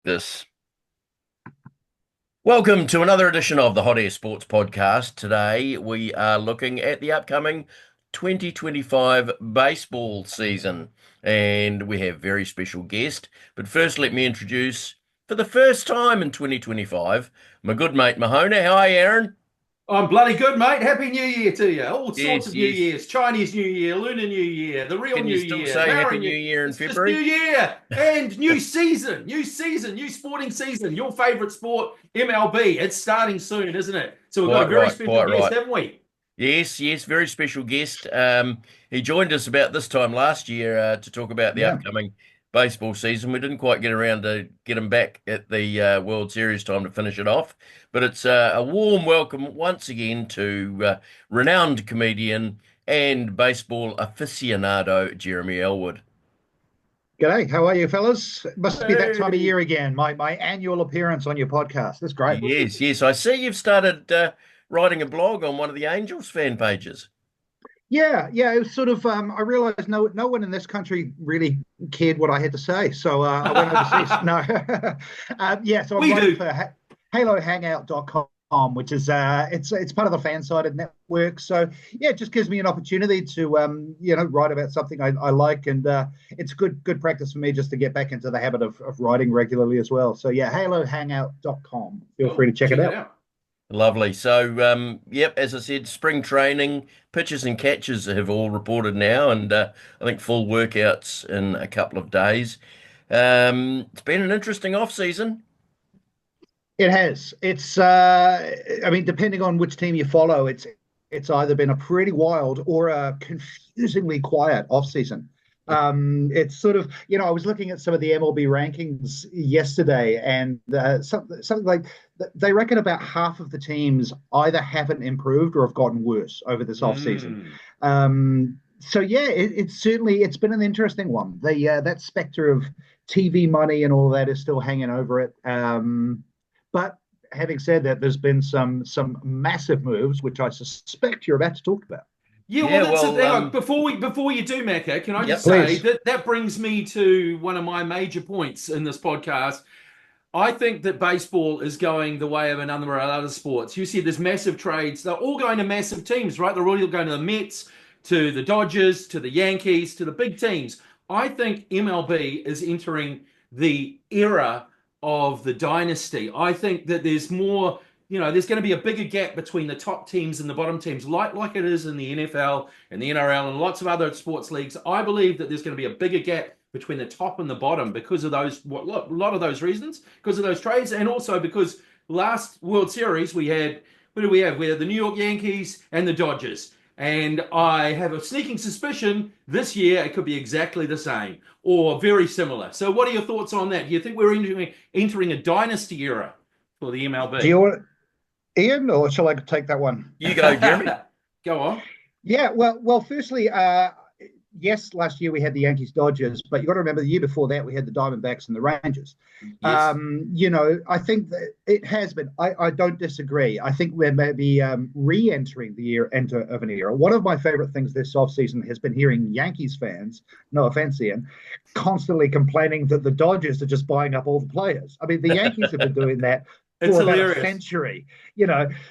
This. Welcome to another edition of the Hot Air Sports Podcast. Today we are looking at the upcoming 2025 baseball season, and we have a very special guest. But first, let me introduce, for the first time in 2025, my good mate Mahona. How are you, Aaron? I'm bloody good, mate. Happy New Year to you. All sorts Yes, of New yes. Years. Chinese New Year, Lunar New Year, the real Can New you still Year, say Happy Maori New New. Year in It's just New February? Year and new sporting season. Your favourite sport, MLB. It's starting soon, isn't it? So we've got a Quite very right, special quite guest, right. haven't we? Yes, yes, very special guest. He joined us about this time last year to talk about the Yeah. upcoming baseball season. We didn't quite get around to get him back at the World Series time to finish it off, but it's a warm welcome once again to renowned comedian and baseball aficionado Jeremy Elwood. G'day, how are you, fellas? It must be that time of Hey. year again. My annual appearance on your podcast. That's great. Yes, yes, I see you've started writing a blog on one of the Angels fan pages. Yeah. It was sort of. I realised no one in this country really cared what I had to say, so I went overseas. No, yeah. So I'm We writing do. for HaloHangout.com, which is it's part of the fan-sided network. So yeah, it just gives me an opportunity to write about something I like, and it's good practice for me just to get back into the habit of writing regularly as well. So yeah, HaloHangout.com. Feel free Cool. to check it Check it out. out. Lovely. So, yep, as I said, spring training, pitches and catches have all reported now, and I think full workouts in a couple of days. It's been an interesting off season. It has. I mean, depending on which team you follow, it's either been a pretty wild or a confusingly quiet off season. It's sort of, I was looking at some of the MLB rankings yesterday, and something like they reckon about half of the teams either haven't improved or have gotten worse over this off season. Mm. So yeah, it's been an interesting one. The that specter of TV money and all that is still hanging over it. But having said that, there's been some massive moves, which I suspect you're about to talk about. Yeah, well, Yeah, that's the well, thing. Like, before you do, Macca, can I just yep. say Please. that that brings me to one of my major points in this podcast. I think that baseball is going the way of a number of other sports. You see, there's massive trades. They're all going to massive teams, right? They're all going to the Mets, to the Dodgers, to the Yankees, to the big teams. I think MLB is entering the era of the dynasty. I think that there's more, there's going to be a bigger gap between the top teams and the bottom teams, like it is in the NFL and the NRL and lots of other sports leagues. I believe that there's going to be a bigger gap between the top and the bottom because of those a lot of those reasons, because of those trades, and also because last World Series we had what did we have? We had the New York Yankees and the Dodgers. And I have a sneaking suspicion this year it could be exactly the same or very similar. So, what are your thoughts on that? Do you think we're entering a dynasty era for the Do MLB? you want Ian, or shall I take that one? You go, Jeremy. Go on. Yeah, well, firstly, yes, last year we had the Yankees Dodgers, but you got to remember the year before that we had the Diamondbacks and the Rangers. Yes. I think that it has been. I don't disagree. I think we're maybe re-entering the year enter of an era. One of my favorite things this offseason has been hearing Yankees fans, no offense, Ian, constantly complaining that the Dodgers are just buying up all the players. I mean, the Yankees have been doing that It's for about a hilarious. century,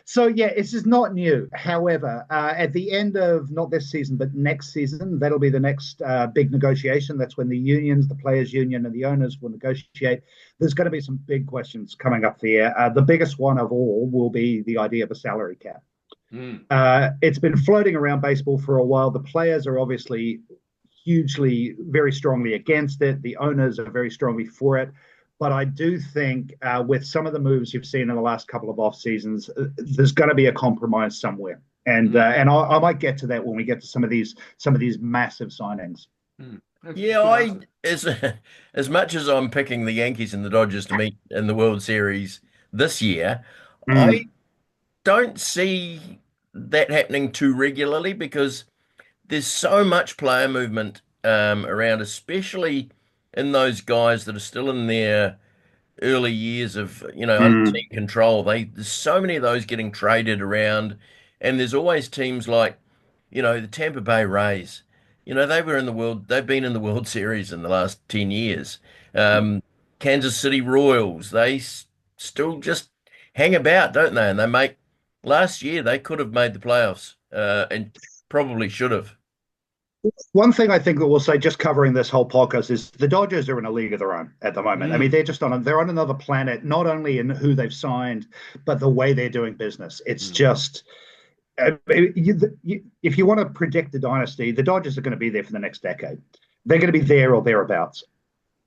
so yeah, this is not new. However, at the end of not this season but next season, that'll be the next big negotiation. That's when the unions, the players' union, and the owners will negotiate. There's going to be some big questions coming up there. The biggest one of all will be the idea of a salary cap. Mm. It's been floating around baseball for a while. The players are obviously hugely, very strongly against it. The owners are very strongly for it. But I do think with some of the moves you've seen in the last couple of off seasons, there's going to be a compromise somewhere, and I might get to that when we get to some of these massive signings. Mm. Yeah, Good I answer. as much as I'm picking the Yankees and the Dodgers to meet in the World Series this year, I Mm, don't see that happening too regularly because there's so much player movement around, especially in those guys that are still in their early years of, under team mm, control. There's so many of those getting traded around, and there's always teams like, the Tampa Bay Rays. They've been in the World Series in the last 10 years. Um, Kansas City Royals, still just hang about, don't they? And last year they could have made the playoffs, and probably should have. One thing I think that we'll say, just covering this whole podcast, is the Dodgers are in a league of their own at the moment. I mean, Mm, they're on another planet, not only in who they've signed, but the way they're doing business. It's mm. just, if you want to predict the dynasty, the Dodgers are going to be there for the next decade. They're going to be there or thereabouts.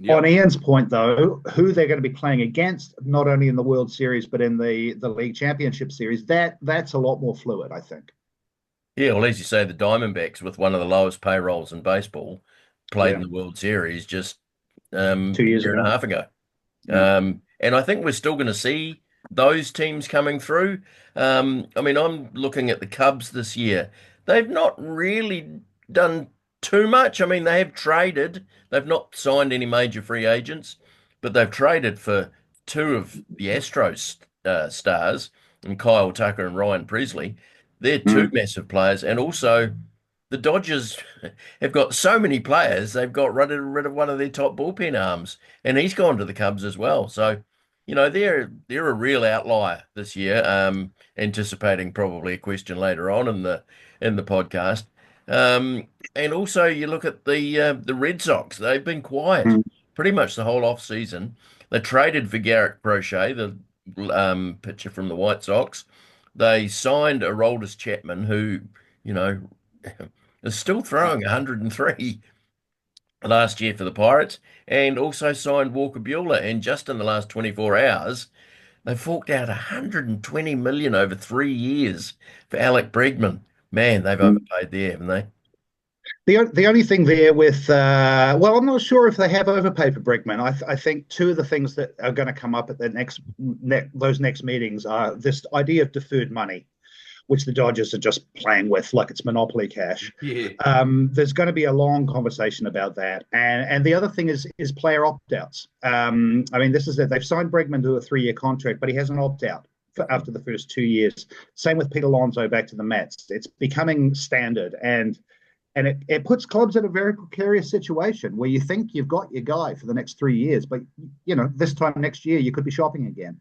On Yep. Ian's point, though, who they're going to be playing against, not only in the World Series but in the League Championship Series, that's a lot more fluid, I think. Yeah, well, as you say, the Diamondbacks, with one of the lowest payrolls in baseball, played in Yeah, the World Series just two a years year and ago. a half ago. Yeah. And I think we're still going to see those teams coming through. I mean, I'm looking at the Cubs this year. They've not really done too much. I mean, they have traded. They've not signed any major free agents, but they've traded for two of the Astros stars, and Kyle Tucker and Ryan Presley. They're two Mm. massive players, and also the Dodgers have got so many players. They've got rid of one of their top bullpen arms, and he's gone to the Cubs as well. So, they're a real outlier this year. Anticipating probably a question later on in the podcast. And also you look at the Red Sox. They've been quiet Mm. pretty much the whole off season. They traded for Garrett Crochet, the pitcher from the White Sox. They signed Aroldis Chapman, who, you know, is still throwing 103 last year for the Pirates, and also signed Walker Buehler. And just in the last 24 hours, they forked out 120 million over 3 years for Alec Bregman. Man, they've Mm. overpaid there, haven't they? The only thing there with well, I'm not sure if they have overpaid for Brickman. I think two of the things that are going to come up at the those next meetings are this idea of deferred money, which the Dodgers are just playing with like it's monopoly cash. Yeah. There's going to be a long conversation about that, and the other thing is player opt outs. I mean, this is it. They've signed Bregman to a 3-year contract, but he has an opt out after the first 2 years. Same with Pete Alonso back to the Mets. It's becoming standard, and it puts clubs in a very precarious situation where you think you've got your guy for the next 3 years, but this time next year you could be shopping again.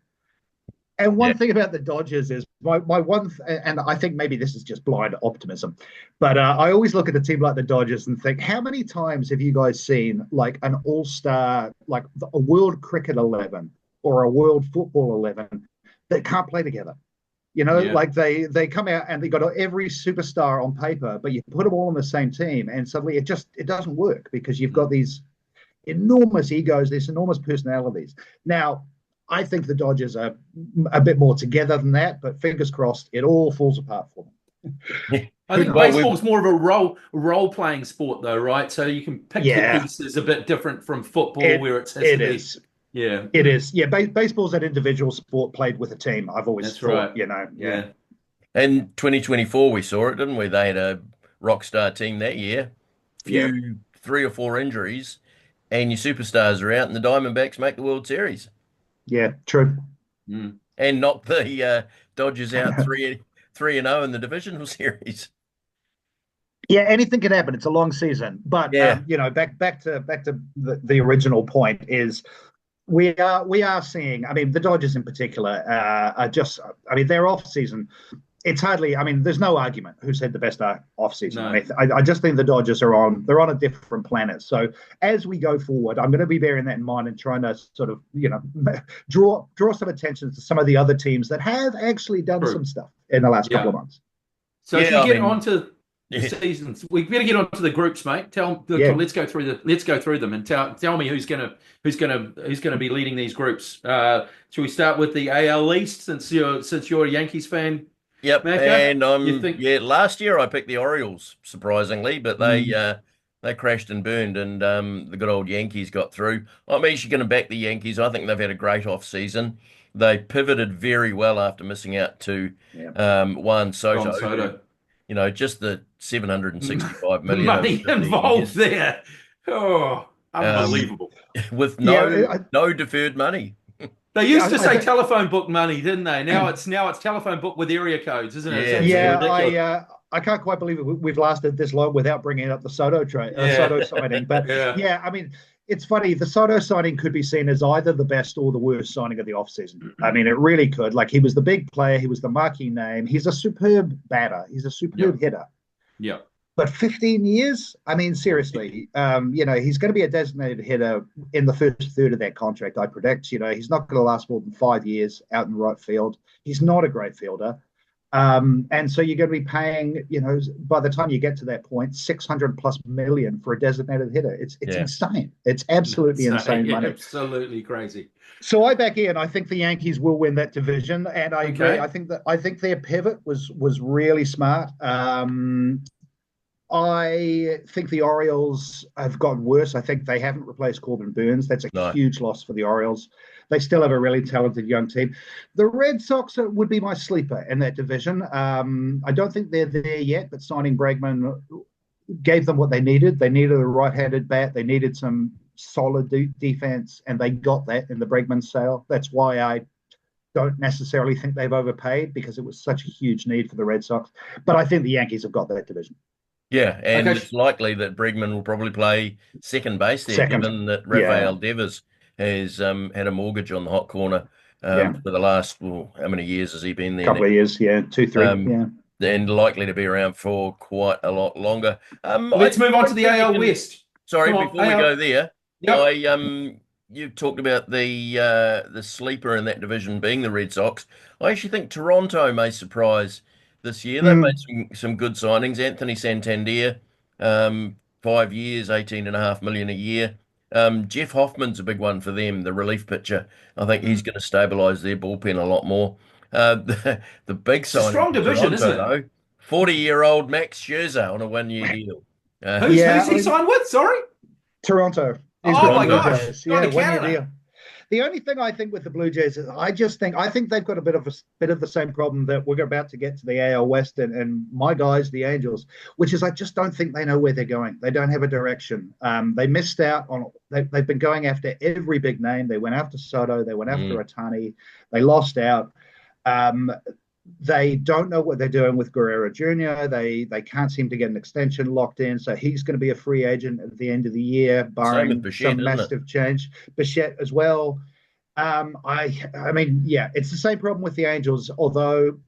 And Yeah. one thing about the Dodgers is my one, and I think maybe this is just blind optimism, but I always look at a team like the Dodgers and think, how many times have you guys seen like an all-star, like a World Cricket 11 or a World Football 11 that can't play together? Yeah. Like they come out and they got every superstar on paper, but you put them all on the same team, and suddenly it doesn't work because you've got these enormous egos, these enormous personalities. Now, I think the Dodgers are a bit more together than that, but fingers crossed, it all falls apart for them. I think Well, baseball's more of a role playing sport, though, right? So you can pick your Yeah, pieces a bit different from football, it where it has to it be. is. Yeah, It is. Yeah, baseball's an individual sport played with a team. I've always that's thought, right. yeah. Yeah, in 2024, we saw it, didn't we? They had a rock star team that year. Yeah. Few 3 or 4 injuries, and your superstars are out, and the Diamondbacks make the World Series Yeah, true. mm. and knock the Dodgers out 3-0 in the divisional series. Yeah, anything can happen. It's a long season, but Yeah, back to the original point is we are seeing. I mean, the Dodgers in particular are just. I mean, their off season. It's hardly. I mean, there's no argument who's had the best off season. No, I just think the Dodgers are on. They're on a different planet. So as we go forward, I'm going to be bearing that in mind and trying to sort of draw some attention to some of the other teams that have actually done true. some stuff in the last couple Yeah. of months. So if yeah. we I get mean, on to the yeah, seasons, we better get on to the groups, mate. Yeah. Let's go through them and tell me who's gonna be leading these groups. Should we start with the AL East since you're a Yankees fan? yep. Macca, And you think? last year I picked the Orioles, surprisingly, but they crashed and burned, and the good old Yankees got through. I'm actually going to back the Yankees. I think they've had a great off season. They pivoted very well after missing out to Yeah. Juan Soto, Don Soto. just the 765 The million over money 15 involved years, there. Oh, um, unbelievable. with Yeah. no deferred money. They used I to say think- telephone book money, didn't they? Now it's telephone book with area codes, isn't it? It's Yeah. absolutely Yeah, ridiculous. I can't quite believe we've lasted this long without bringing up the Soto Yeah. Soto sighting. But Yeah. yeah, I mean, it's funny. The Soto signing could be seen as either the best or the worst signing of the offseason. I mean, it really could. Like, he was the big player. He was the marquee name. He's a superb batter. He's a Yeah. superb hitter. Yeah. But 15 years? I mean, seriously, he's going to be a designated hitter in the first third of that contract, I predict. He's not going to last more than 5 years out in right field. He's not a great fielder. And so you're going to be paying, by the time you get to that point, 600 plus million for a designated hitter. It's insane. It's absolutely insane money. Absolutely crazy. So I back in. I think the Yankees will win that division, and I agree. I think their pivot was really smart. I think the Orioles have gotten worse. I think they haven't replaced Corbin Burns. That's a huge loss for the Orioles. They still have a really talented young team. The Red Sox would be my sleeper in that division. I don't think they're there yet, but signing Bregman gave them what they needed. They needed a right-handed bat. They needed some solid defense, and they got that in the Bregman sale. That's why I don't necessarily think they've overpaid, because it was such a huge need for the Red Sox. But I think the Yankees have got that division. Yeah, and it's likely that Bregman will probably play second base there, given that Rafael Devers has had a mortgage on the hot corner for the last, how many years has he been there? Couple of years, 2, 3, and likely to be around for quite a lot longer. Let's move on to the AL West. Sorry, before we go there, yep. You talked about the sleeper in that division being the Red Sox. I actually think Toronto may surprise this year. They've made some good signings. Anthony Santander, 5 years, 18.5 million a year. Jeff Hoffman's a big one for them, the relief pitcher. I think he's going to stabilize their bullpen a lot more. The big signing, strong division, isn't it? Though, 40-year-old Max Scherzer on a 1-year deal. Who's he signed with? Sorry, Toronto. Oh my gosh! Yeah, 1-year deal. The only thing I think with the Blue Jays is I think they've got a bit of the same problem that we're about to get to the AL West and my guys, the Angels, which is I just don't think they know where they're going. They don't have a direction. They missed out on. They've been going after every big name. They went after Soto. They went after Ohtani. They lost out. They don't know what they're doing with Guerrero Jr. They can't seem to get an extension locked in, so he's going to be a free agent at the end of the year, barring Bichette, some massive change. Bichette as well. I mean, it's the same problem with the Angels. Although,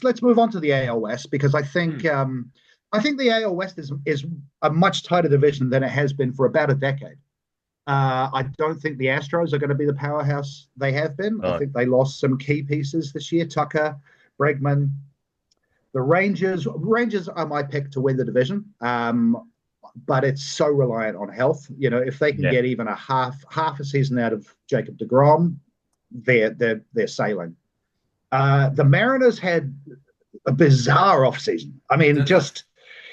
let's move on to the AL West, because I think the AL West is a much tighter division than it has been for about a decade. I don't think the Astros are going to be the powerhouse they have been. I think they lost some key pieces this year. Tucker, Bregman. The Rangers are my pick to win the division, but it's so reliant on health. If they can get even a half a season out of Jacob deGrom, they're sailing. The Mariners had a bizarre offseason. I mean,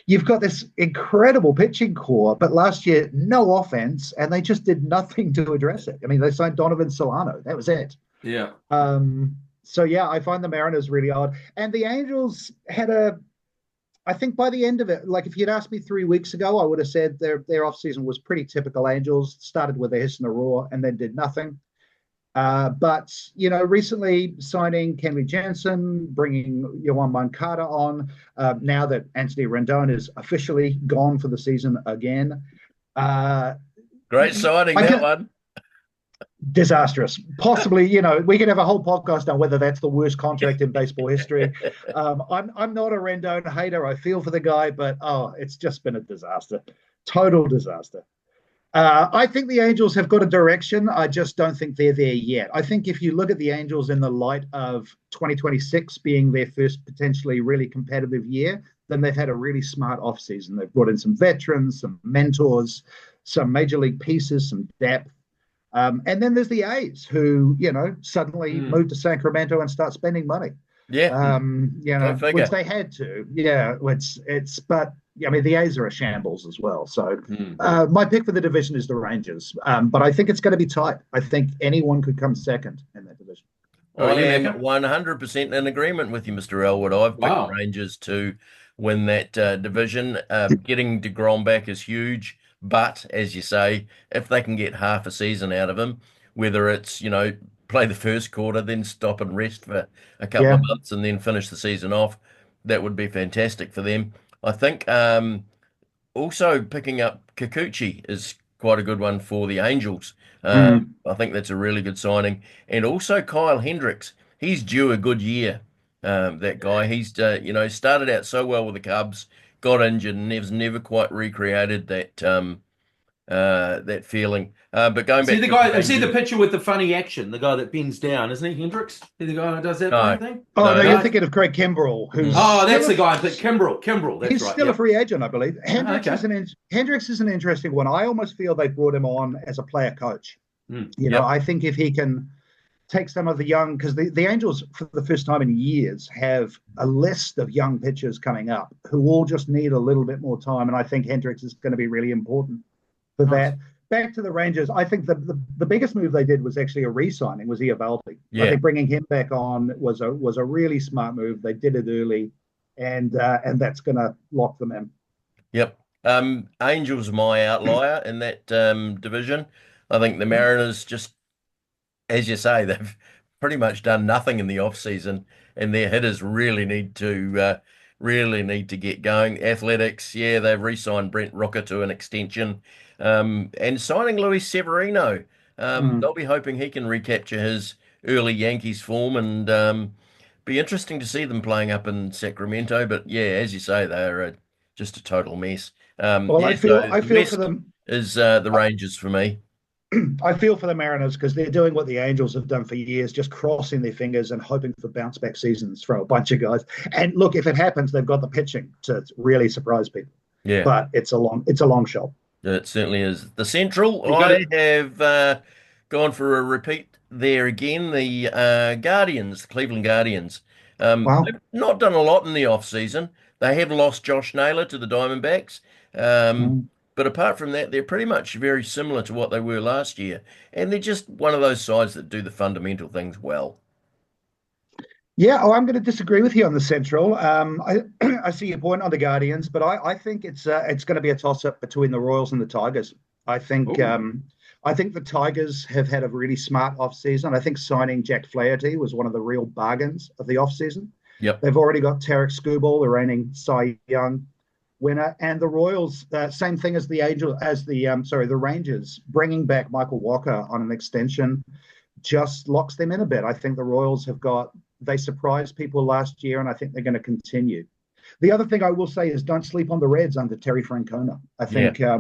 you've got this incredible pitching core, but last year, no offense, and they just did nothing to address it. I mean, they signed Donovan Solano. That was it. Yeah. So, I find the Mariners really odd. And the Angels had I think by the end of it, like if you'd asked me 3 weeks ago, I would have said their offseason was pretty typical Angels, started with a hiss and a roar and then did nothing. But recently signing Kenley Jansen, bringing Yoan Moncada on, now that Anthony Rendon is officially gone for the season again. Great signing, that one. Disastrous. Possibly, we could have a whole podcast on whether that's the worst contract in baseball history. I'm not a Rendon hater. I feel for the guy, but it's just been a disaster. Total disaster. I think the Angels have got a direction. I just don't think they're there yet. I think if you look at the Angels in the light of 2026 being their first potentially really competitive year, then they've had a really smart offseason. They've brought in some veterans, some mentors, some major league pieces, some depth. And then there's the A's who, suddenly move to Sacramento and start spending money. Yeah. Which they had to. Yeah. But I mean, the A's are a shambles as well. So my pick for the division is the Rangers. But I think it's going to be tight. I think anyone could come second in that division. I am 100% in agreement with you, Mr. Elwood. I've picked Rangers to win that division. Getting DeGrom back is huge. But as you say, if they can get half a season out of him, whether it's, play the first quarter, then stop and rest for a couple of months and then finish the season off, that would be fantastic for them. I think also picking up Kikuchi is quite a good one for the Angels. Mm. I think that's a really good signing. And also Kyle Hendricks, he's due a good year. That guy, he's started out so well with the Cubs, got injured, and has never quite recreated that feeling. But going See back the to the guy, see the Rangers, picture with the funny action, the guy that bends down, isn't he, Hendricks? See the guy that does that funny no, thing? Oh no, no, you're he's No? thinking of Craig Kimbrell, who's mm, Oh, still that's a the guy. But Kimbrel, that's he's right. still a Yep. free agent, I believe. Okay. Hendricks is an interesting one. I almost feel they brought him on as a player coach. yep, I think if he can take some of the young, because the Angels, for the first time in years, have a list of young pitchers coming up who all just need a little bit more time. And I think Hendricks is going to be really important for Nice. that. Back to the Rangers, I think the biggest move they did was actually a re-signing, was Eovaldi. I yeah, think bringing him back on was a really smart move. They did it early, and that's going to lock them in. yep. Angels are my outlier in that division. I think the Mm. Mariners just, as you say, they've pretty much done nothing in the off season, and their hitters really need to get going. Athletics, yeah, they've re-signed Brent Rooker to an extension, and signing Luis Severino. Mm. They'll be hoping he can recapture his early Yankees form, and be interesting to see them playing up in Sacramento. But yeah, as you say, they're just a total mess. Well, Yeah, so I the feel for West them. is the Rangers for me. I feel for the Mariners because they're doing what the Angels have done for years, just crossing their fingers and hoping for bounce back seasons from a bunch of guys. And look, if it happens, they've got the pitching to really surprise people. Yeah. But it's a long shot. It certainly is. The Central, You got I it. have gone for a repeat there again. The Guardians, the Cleveland Guardians. Wow. They've not done a lot in the off season. They have lost Josh Naylor to the Diamondbacks. Um, Mm. but apart from that, they're pretty much very similar to what they were last year. And they're just one of those sides that do the fundamental things well. Yeah, I'm going to disagree with you on the Central. I see your point on the Guardians, but I think it's going to be a toss up between the Royals and the Tigers. I think Oh, um, I think the Tigers have had a really smart off season. I think signing Jack Flaherty was one of the real bargains of the off season. Yep. They've already got Tarek Skubal, the reigning Cy Young winner, and the Royals. Same thing as the Rangers, bringing back Michael Walker on an extension just locks them in a bit. I think the Royals they surprised people last year, and I think they're going to continue. The other thing I will say is don't sleep on the Reds under Terry Francona. Yeah.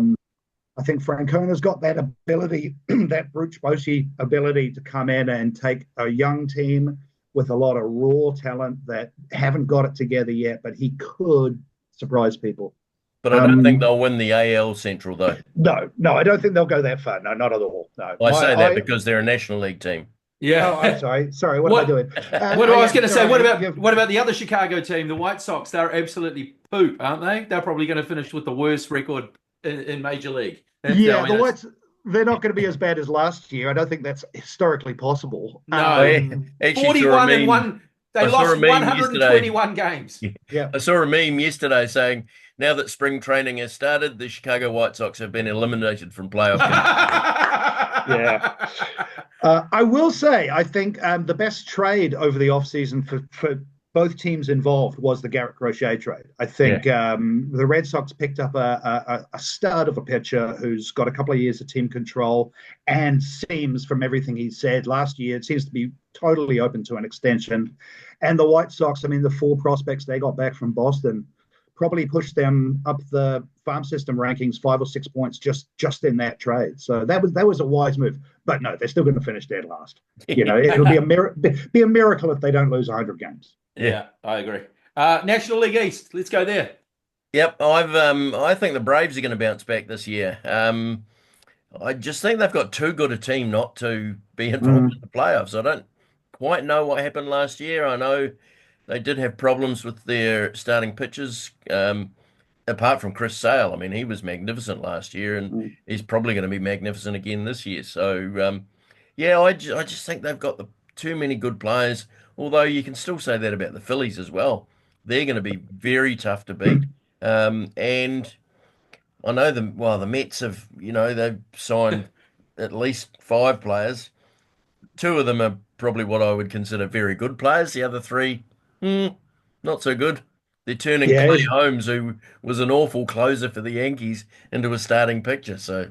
I think Francona's got that ability, that Bruce Bochy ability to come in and take a young team with a lot of raw talent that haven't got it together yet, but he could surprise people. But I don't think Um, they'll win the AL Central, though. no, no, I don't think they'll go that far. No, not at all. No, I say that because they're a National League team. oh, I'm yeah. sorry. What am I What? doing? What I was Yeah, going to say, what sorry. about what about the other Chicago team, the White Sox? They're absolutely poop, aren't they? They're probably going to finish with the worst record in Major League. I Yeah, mean, the it's Whites, they're not going to be as bad as last year. I don't think that's historically possible. no I actually saw a 41 and meme. one. They I saw a lost meme yesterday. 121 games. Yeah, I saw a meme yesterday saying, now that spring training has started, the Chicago White Sox have been eliminated from playoff contention. yeah. I will say, I think the best trade over the offseason for both teams involved was the Garrett Crochet trade. I Yeah. think the Red Sox picked up a stud of a pitcher who's got a couple of years of team control and seems, from everything he said last year, it seems to be totally open to an extension. And the White Sox, I mean, the four prospects they got back from Boston probably pushed them up the farm system rankings 5 or 6 points just in that trade. So that was a wise move. But no, they're still going to finish dead last. It'll be a miracle if they don't lose 100 games. Yeah. Yeah, I agree. National League East. Let's go there. Yep. I think the Braves are going to bounce back this year. I just think they've got too good a team not to be involved Mm, in the playoffs. I don't quite know what happened last year. I know they did have problems with their starting pitchers. Apart from Chris Sale, I mean, he was magnificent last year, and mm. he's probably going to be magnificent again this year. So, yeah, I just think they've got too many good players. Although you can still say that about the Phillies as well. They're going to be very tough to beat. And I know the Mets have, they've signed at least 5 players. Two of them are probably what I would consider very good players. The other three, hmm, not so good. They're turning Yeah, Clay Holmes, who was an awful closer for the Yankees, into a starting pitcher. So,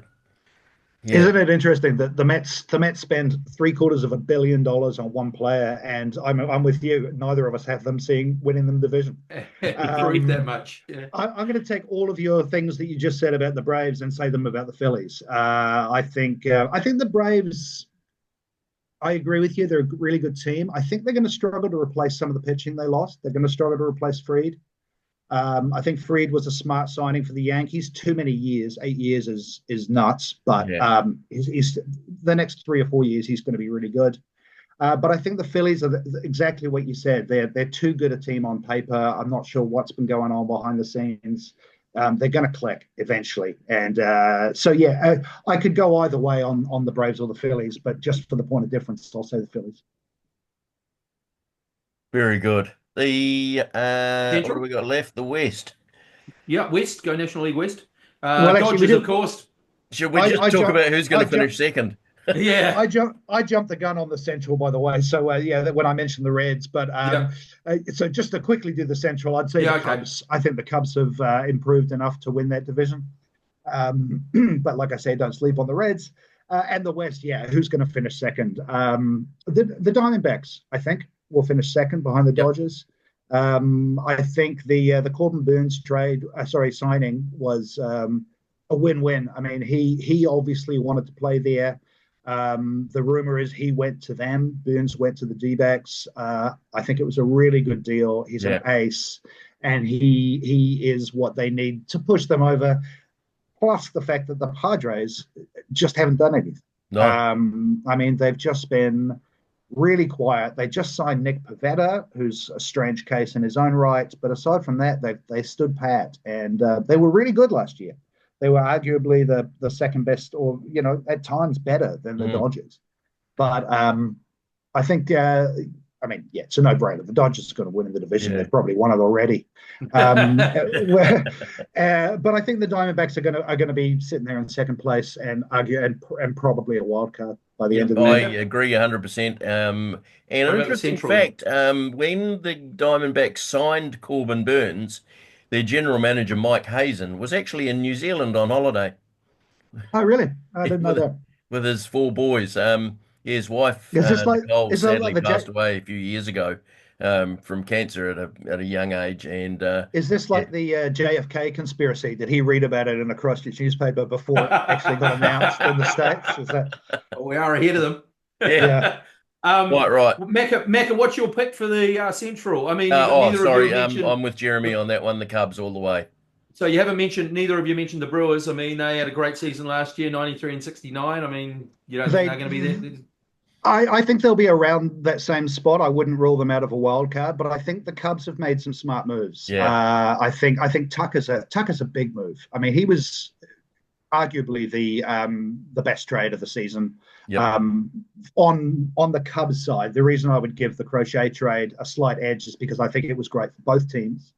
Yeah. Isn't it interesting that the Mets spend $750 million on one player, and I'm with you. Neither of us have them seeing winning them division. Improved that Um, much. Yeah. I'm going to take all of your things that you just said about the Braves and say them about the Phillies. I think the Braves. I agree with you. They're a really good team. I think they're going to struggle to replace some of the pitching they lost. They're going to struggle to replace Fried. I think Fried was a smart signing for the Yankees. Too many years, 8 years is nuts. But Yeah. he's the next 3 or 4 years he's going to be really good. But I think the Phillies are exactly what you said. They're too good a team on paper. I'm not sure what's been going on behind the scenes. They're going to click eventually, and so yeah, I could go either way on the Braves or the Phillies, but just for the point of difference, I'll say the Phillies. Very good. The what do Central. we got left? The West. Yeah, West. Go National League West. Well, actually, we Dodgers, of did. course. Should we I just I talk jumped. about who's going I to finish jumped. second? Yeah. I jumped the gun on the Central, by the way. So yeah, when I mentioned the Reds, but Yeah. so just to quickly do the Central, I'd say the Yeah. Okay. Cubs. I think the Cubs have improved enough to win that division. Um, but like I say, don't sleep on the Reds. And the West, yeah, who's going to finish second? The Diamondbacks, I think, will finish second behind the Yep. Dodgers. I think the Corbin Burns signing was a win-win. I mean, he obviously wanted to play there. The rumor is he went to them. Burns went to the D-backs. I think it was a really good deal. He's an Yeah. ace, and he is what they need to push them over. Plus the fact that the Padres just haven't done anything. No. I mean, they've just been really quiet. They just signed Nick Pivetta, who's a strange case in his own right. But aside from that, they stood pat, and they were really good last year. They were arguably the second best, or at times better than the Mm. Dodgers. But I think, I mean, yeah, it's a no-brainer. The Dodgers are going to win in the division. Yeah. They've probably won it already. But I think the Diamondbacks are going to be sitting there in second place and argue and probably a wild card by the end Yep, of the I year. Yep. agree 100%. And What an about the interesting Central then? fact, when the Diamondbacks signed Corbin Burns, their general manager, Mike Hazen, was actually in New Zealand on holiday Oh, really? I didn't know with that. with his four boys. His wife, Is this like Nicole, is that like sadly the passed J? away a few years ago from cancer at a young age. And Is this yeah. like the JFK conspiracy? Did he read about it in a Christchurch newspaper before it actually got announced in the States? Is that We are ahead of them. Yeah, yeah? quite right. Macca, what's your pick for the Central? I mean, Oh, neither of you sorry. have mentioned. I'm with Jeremy on that one. The Cubs all the way. So you haven't mentioned. Neither of you mentioned the Brewers. I mean, they had a great season last year, 93 and 69. I mean, you don't think They they're going to be there? I think they'll be around that same spot. I wouldn't rule them out of a wild card, but I think the Cubs have made some smart moves. Yeah. I think Tucker's a big move. I mean, he was arguably the best trade of the season. Yep. On the Cubs side, the reason I would give the Crochet trade a slight edge is because I think it was great for both teams.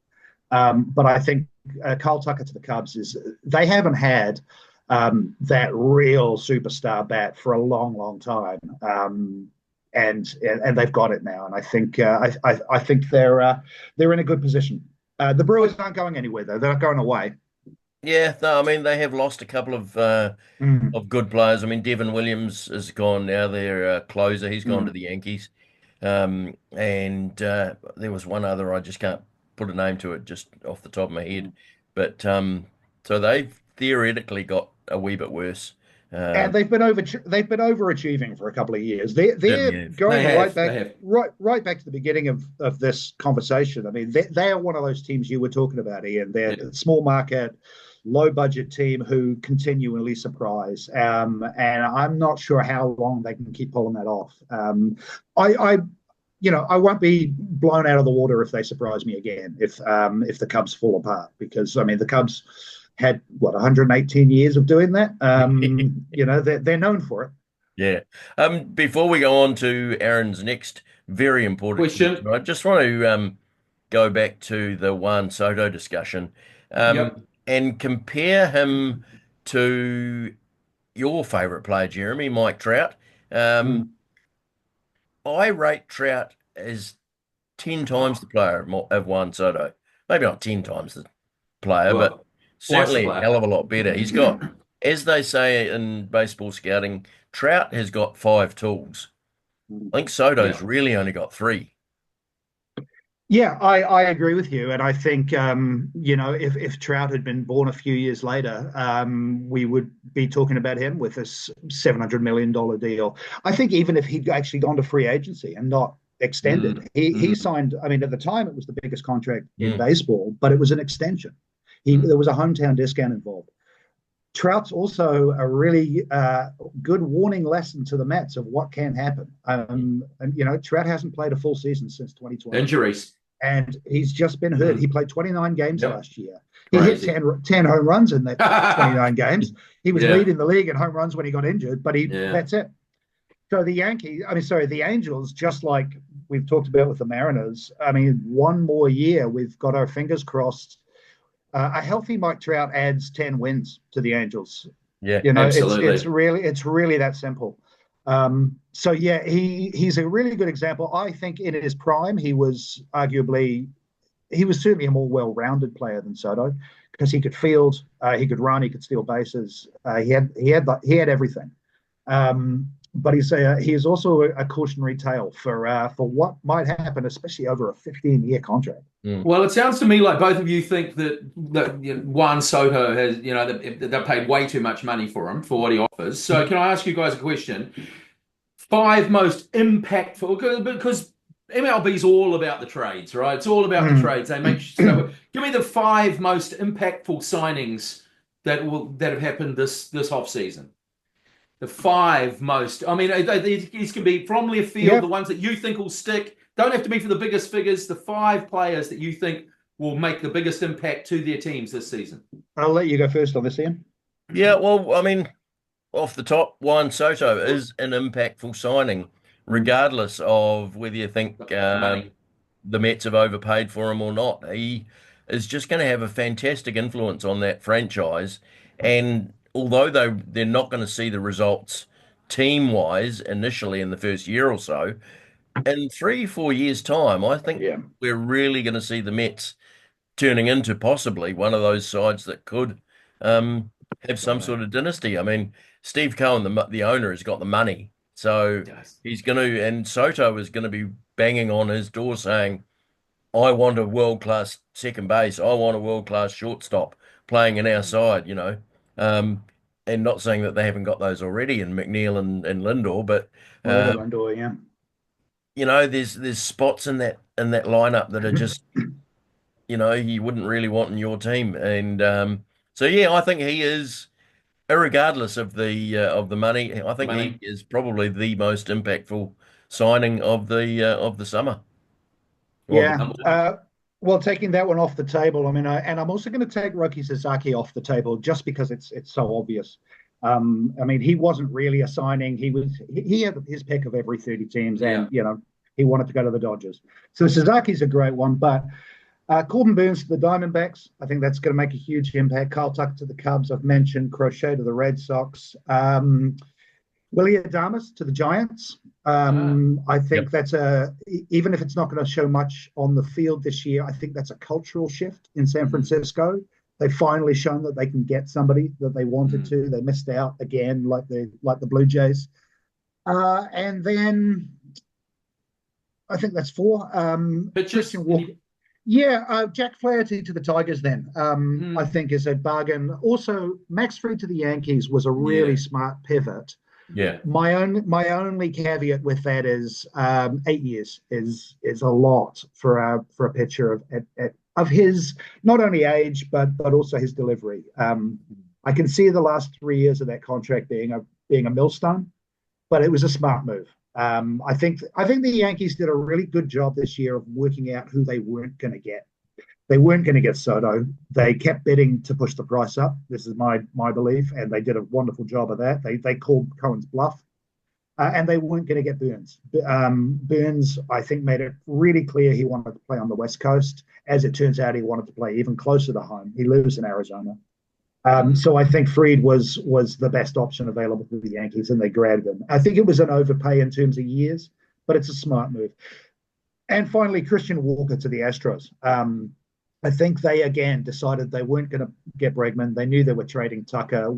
But I think Carl Tucker to the Cubs is they haven't had that real superstar bat for a long, long time, and they've got it now. And I think I think they're in a good position. The Brewers aren't going anywhere though; they're not going away. Yeah, no, I mean they have lost a couple Mm, of good players. I mean Devin Williams is gone now. Their closer, he's gone to mm. the Yankees. And there was one other I just can't put a name to it just off the top of my head. But so they've theoretically got a wee bit worse. And Um, they've been overachieving for a couple of years. They're certainly have. going They right have. back They have. right back to the beginning of this conversation. I mean, they are one of those teams you were talking about, Ian. They're Yeah. a small market, low budget team who continually surprise. And I'm not sure how long they can keep pulling that off. I I won't be blown out of the water if they surprise me again. If the Cubs fall apart, because I mean the Cubs had what 118 years of doing that. They're known for it. Yeah. Before we go on to Aaron's next very important Question. question, I just want to go back to the Juan Soto discussion, Yep. and compare him to your favorite player, Jeremy, Mike Trout. Um, Mm. I rate Trout as 10 times Oh, the player of Juan Soto. Maybe not 10 times the player, but well, twice the certainly a player. hell of a lot better. He's got as they say in baseball scouting, Trout has got five tools. I think Soto's Yeah. really only got three. Yeah, I agree with you, and I think if Trout had been born a few years later, we would be talking about him with this $700 million deal. I think even if he'd actually gone to free agency and not extended, Mm, he mm, signed. I mean, at the time it was the biggest contract in Mm, baseball, but it was an extension. mm. There was a hometown discount involved. Trout's also a really good warning lesson to the Mets of what can happen. And Trout hasn't played a full season since 2020 Injuries. and he's just been hurt. Mm. He played 29 games Yep. last year. He hit Crazy. 10 home runs in that 29 games. He was Yeah. leading the league in home runs when he got injured, but Yeah. that's it. So the Angels, just like we've talked about with the Mariners, I mean, one more year, we've got our fingers crossed. A healthy Mike Trout adds 10 wins to the Angels. yeah. Absolutely. It's really that simple. So yeah, he's a really good example. I think in his prime, he was certainly a more well-rounded player than Soto because he could field, he could run, he could steal bases. He had everything. But he is also a cautionary tale for what might happen, especially over a 15-year contract. Mm. Well, it sounds to me like both of you think that Juan Soto has, they've paid way too much money for him for what he offers. So, can I ask you guys a question? Five most impactful, because MLB is all about the trades, right? It's all about the trades. They make sure. Give me the five most impactful signings that have happened this off season. The five most. I mean, these can be from left field. Yep. The ones that you think will stick. Don't have to be for the biggest figures. The five players that you think will make the biggest impact to their teams this season. I'll let you go first on this, Ian. Yeah, well, I mean, off the top, Juan Soto is an impactful signing, regardless of whether you think Money. the Mets have overpaid for him or not. He is just going to have a fantastic influence on that franchise. And although they're not going to see the results team-wise initially in the first year or so, in 3, 4 years' time, I think Yeah. we're really going to see the Mets turning into possibly one of those sides that could um, have some sort of dynasty. I mean, Steve Cohen, the owner, has got the money, so Yes. he's going to, and Soto is going to be banging on his door saying, "I want a world-class second base. I want a world-class shortstop playing in our side." Um, and not saying that they haven't got those already in McNeil and Lindor, but Or um, Lindor, yeah. there's spots in that lineup that are just you wouldn't really want in your team. And so yeah, I think he is, irregardless of the money, I think he Money. is probably the most impactful signing of the summer. Well, Yeah. Number one. Well, taking that one off the table, I mean, and I'm also going to take Roki Sasaki off the table just because it's so obvious. I mean, he wasn't really a signing. He had his pick of every 30 teams, Yeah. and he wanted to go to the Dodgers. So Sasaki's a great one, but Corbin Burns to the Diamondbacks, I think that's going to make a huge impact. Kyle Tucker to the Cubs, I've mentioned. Crochet to the Red Sox. Willie Adames to the Giants. I think yep. even if it's not going to show much on the field this year, I think that's a cultural shift in San Francisco. They've finally shown that they can get somebody that they wanted to. They missed out again, like the Blue Jays. And then I think that's four. Christian Walker. Yeah, Jack Flaherty to the Tigers then, I think is a bargain. Also, Max Fried to the Yankees was a really smart pivot. Yeah. My only caveat with that is 8 years is a lot for a pitcher of his not only age but also his delivery. I can see the last 3 years of that contract being a millstone, but it was a smart move. I think the Yankees did a really good job this year of working out who they weren't going to get. They weren't going to get Soto. They kept bidding to push the price up. This is my belief, and they did a wonderful job of that. They called Cohen's bluff, and they weren't going to get Burns. Burns, I think, made it really clear he wanted to play on the West Coast. As it turns out, he wanted to play even closer to home. He lives in Arizona. So I think Fried was the best option available to the Yankees, and they grabbed him. I think it was an overpay in terms of years, but it's a smart move. And finally, Christian Walker to the Astros. I think they again decided they weren't going to get Bregman. They knew they were trading Tucker.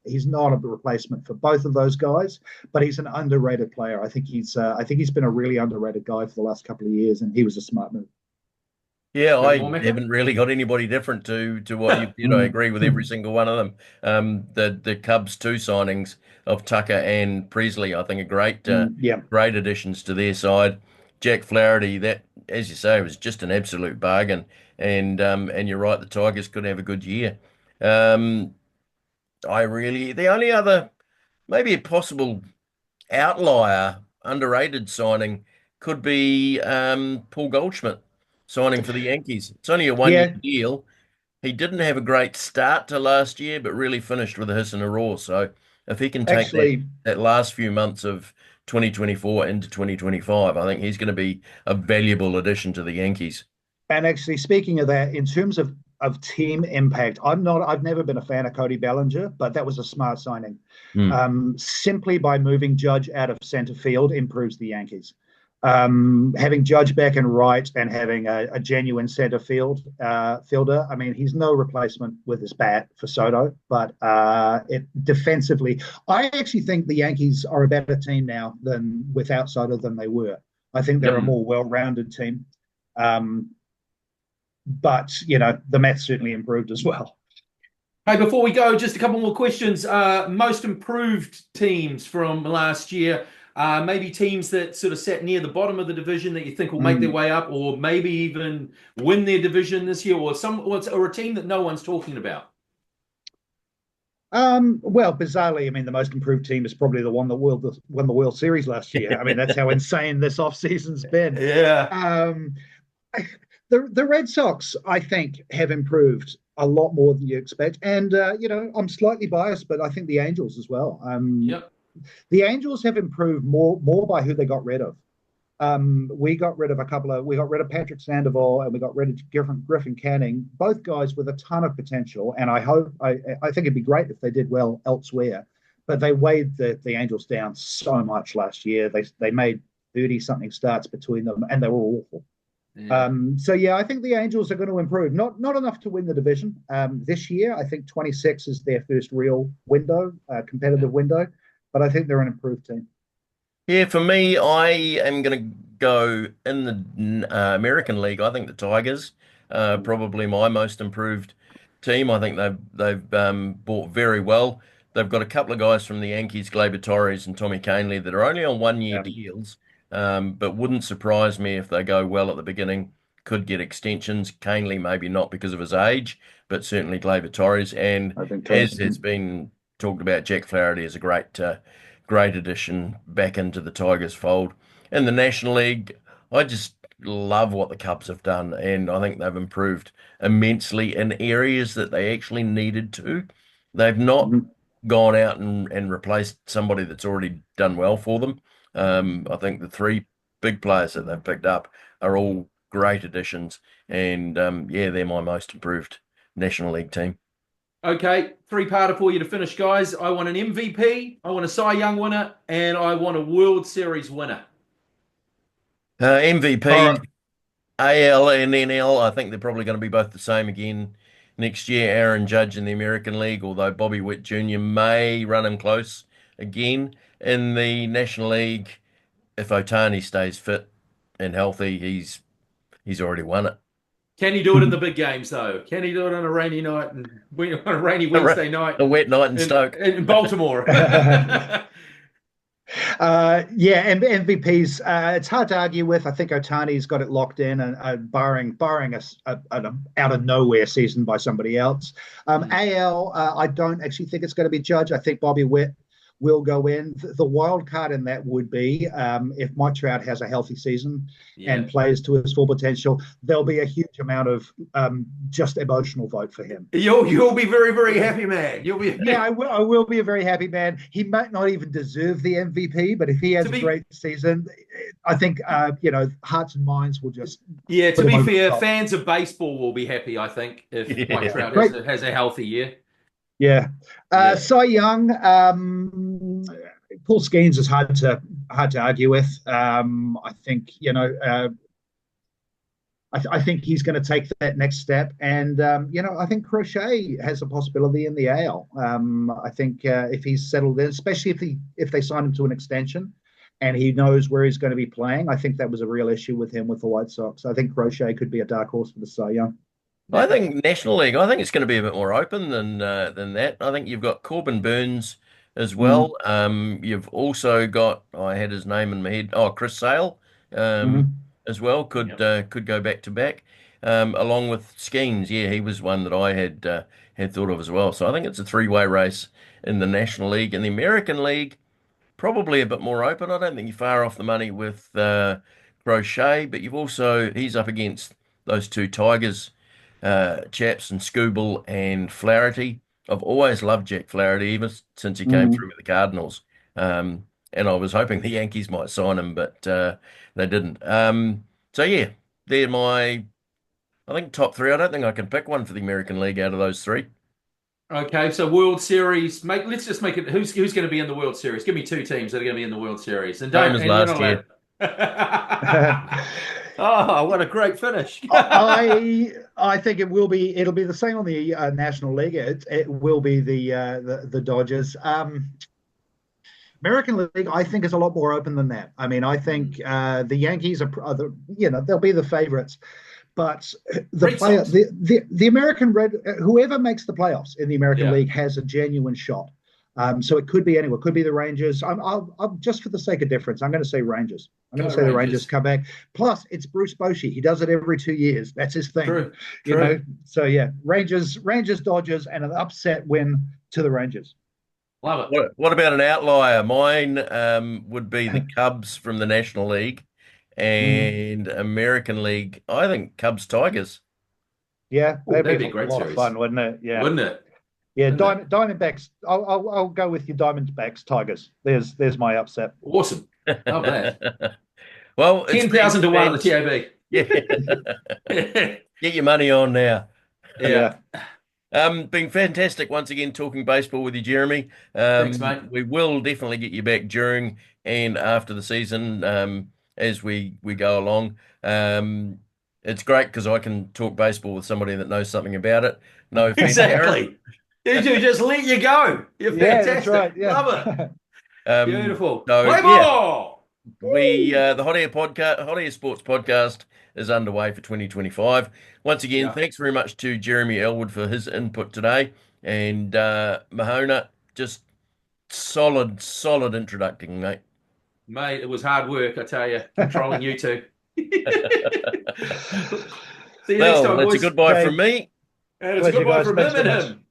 He's not a replacement for both of those guys, but he's an underrated player. I think he's been a really underrated guy for the last couple of years, and he was a smart move. Yeah, Got any I more, Macca? haven't really got anybody different to what you said. I agree with every single one of them. The Cubs two signings of Tucker and Presley, I think, are Yeah, great additions to their side. Jack Flaherty, that, as you say, was just an absolute bargain. And you're right, the Tigers could have a good year. Um, the only other maybe a possible outlier, underrated signing could be Paul Goldschmidt signing for the Yankees. It's only a one-year yeah. deal. He didn't have a great start to last year, but really finished with a hiss and a roar. So if he can take Actually, that last few months of 2024 into 2025, I think he's going to be a valuable addition to the Yankees. speaking of that, in terms of team impact, I've never been a fan of Cody Bellinger, but that was a smart signing. Hmm. Simply by moving Judge out of center field improves the Yankees. Having Judge back and right and having a genuine center fielder. I mean, he's no replacement with his bat for Soto, but it defensively, I actually think the Yankees are a better team now than without Soto than they were. I think they're a Yep. more well-rounded team. Um, but the math certainly improved as well. Hey, before we go, just a couple more questions. Most improved teams from last year, maybe teams that sort of sat near the bottom of the division that you think will make their Mm. way up, or maybe even win their division this year, or a team that no one's talking about. Well, bizarrely, I mean, the most improved team is probably the one that won the World Series last year. I mean, that's how insane this offseason's been. Yeah. Um, the Red Sox, I think, have improved a lot more than you expect, and I'm slightly biased, but I think the Angels as well. Yep. The Angels have improved more by who they got rid of. We got rid of Patrick Sandoval and we got rid of Griffin Canning, both guys with a ton of potential. And I think it'd be great if they did well elsewhere, but they weighed the Angels down so much last year. They made 30 something starts between them and they were awful. Yeah. So yeah, I think the Angels are going to improve. Not enough to win the division this year. I think 26 is their first real competitive window, but I think they're an improved team. Yeah, for me, I am going to go in the American League. I think the Tigers probably my most improved team. I think they've bought very well. They've got a couple of guys from the Yankees, Gleyber Torres and Tommy Kahnle, that are only on one-year Yeah, deals, but wouldn't surprise me if they go well at the beginning. Could get extensions. Kahnle maybe not because of his age, but certainly Gleyber Torres. And I think so. as has been talked about, Jack Flaherty is a great addition back into the Tigers fold. In the National League, I just love what the Cubs have done, and I think they've improved immensely in areas that they actually needed to. They've not Mhm. gone out and replaced somebody that's already done well for them. I think the three big players that they've picked up are all great additions, and yeah, they're my most improved National League team. Okay, three-parter for you to finish, guys. I want an MVP, I want a Cy Young winner, and I want a World Series winner. All right. MVP, AL and NL, I think they're probably going to be both the same again next year. Aaron Judge in the American League, although Bobby Witt Jr. may run him close again. In the National League, if Otani stays fit and healthy, he's already won it. Can he do it in the big games, though? Can he do it on a rainy night and on a rainy Wednesday night A wet night in in, Stoke. in Baltimore? Yeah, MVPs. It's hard to argue with. I think Otani's got it locked in, and barring an out of nowhere season by somebody else. AL, I don't actually think it's going to be Judge. I think Bobby Witt will go in. The wild card in that would be if Mike Trout has a healthy season Yeah. and plays to his full potential, there'll be a huge amount of just emotional vote for him. You'll be very, very happy, man. You'll be Yeah, I will be a very happy man. He might not even deserve the MVP, but if he has a great season, I think hearts and minds will just to put him be over the fair, top. fans of baseball will be happy, I think, if Mike Yeah. Trout Great. has a healthy year. Yeah. Yeah. Cy Young, Paul Skeens is hard to argue with. I think I think he's going to take that next step. And, I think Crochet has a possibility in the AL. I think if he's settled in, especially if they sign him to an extension and he knows where he's going to be playing, I think that was a real issue with him with the White Sox. I think Crochet could be a dark horse for the Cy Young. I think National League, I think it's going to be a bit more open than that. I think you've got Corbin Burns as Mm, well. You've also got, I had his name in my head, Chris Sale, mm, as well. Yep. Could go back to back, along with Skeens. Yeah, he was one that I had thought of as well. So I think it's a three-way race in the National League. In the American League, probably a bit more open. I don't think you're far off the money with Crochet, but he's up against those two Tigers chaps and Scooble and Flaherty. I've always loved Jack Flaherty, even since he came through mm. with the Cardinals. And I was hoping the Yankees might sign him, but they didn't. So yeah, they're I think, top three. I don't think I can pick one for the American League out of those three. Okay, so World Series. Let's just make it. Who's going to be in the World Series? Give me two teams that are going to be in the World Series, and Same don't. as And you're last not year. allowed. Oh, what a great finish! I think it'll be the same on the National League. It will be the Dodgers. American League, I think, is a lot more open than that. I mean, I think the Yankees they'll be the favorites, but Red Sox. the American whoever makes the playoffs in the American Yeah. League has a genuine shot. So it could be anyone. It could be the Rangers. I'm just for the sake of difference, I'm going to say Rangers. I'm going Go to say the Rangers. Rangers come back. Plus, it's Bruce Bochy. He does it every 2 years. That's his thing. True. You True. know. So yeah, Rangers, Dodgers, and an upset win to the Rangers. Love it. What about an outlier? Mine would be the Cubs from the National League Mm. and American League. I think Cubs Tigers. Yeah, Oh, that'd that'd be be a a great lot of series, fun, wouldn't it? Yeah, wouldn't it? yeah. Wouldn't it? Diamondbacks. I'll go with your Diamondbacks, Tigers. There's my upset. Awesome. Love that. Well, it's been 10,000 to 1 at the TAB. yeah. Get your money on now. Yeah. Yeah. Been fantastic once again talking baseball with you, Jeremy. Thanks, mate. We will definitely get you back during and after the season, as we go along. It's great because I can talk baseball with somebody that knows something about it. No offense, Aaron. Exactly. Did you just let you go? You're Yeah, fantastic. that's right. Yeah. Love it. Beautiful. So Play yeah, ball! the Hot Air Sports podcast is underway for 2025. Once again, Yeah. thanks very much to Jeremy Elwood for his input today, and Mahona, just solid introducing, mate. Mate, it was hard work, I tell you, controlling you two. See you next Well, time, that's a boys. goodbye Okay. from me. And it's a Pleasure, goodbye guys. from Thanks him very and much. him.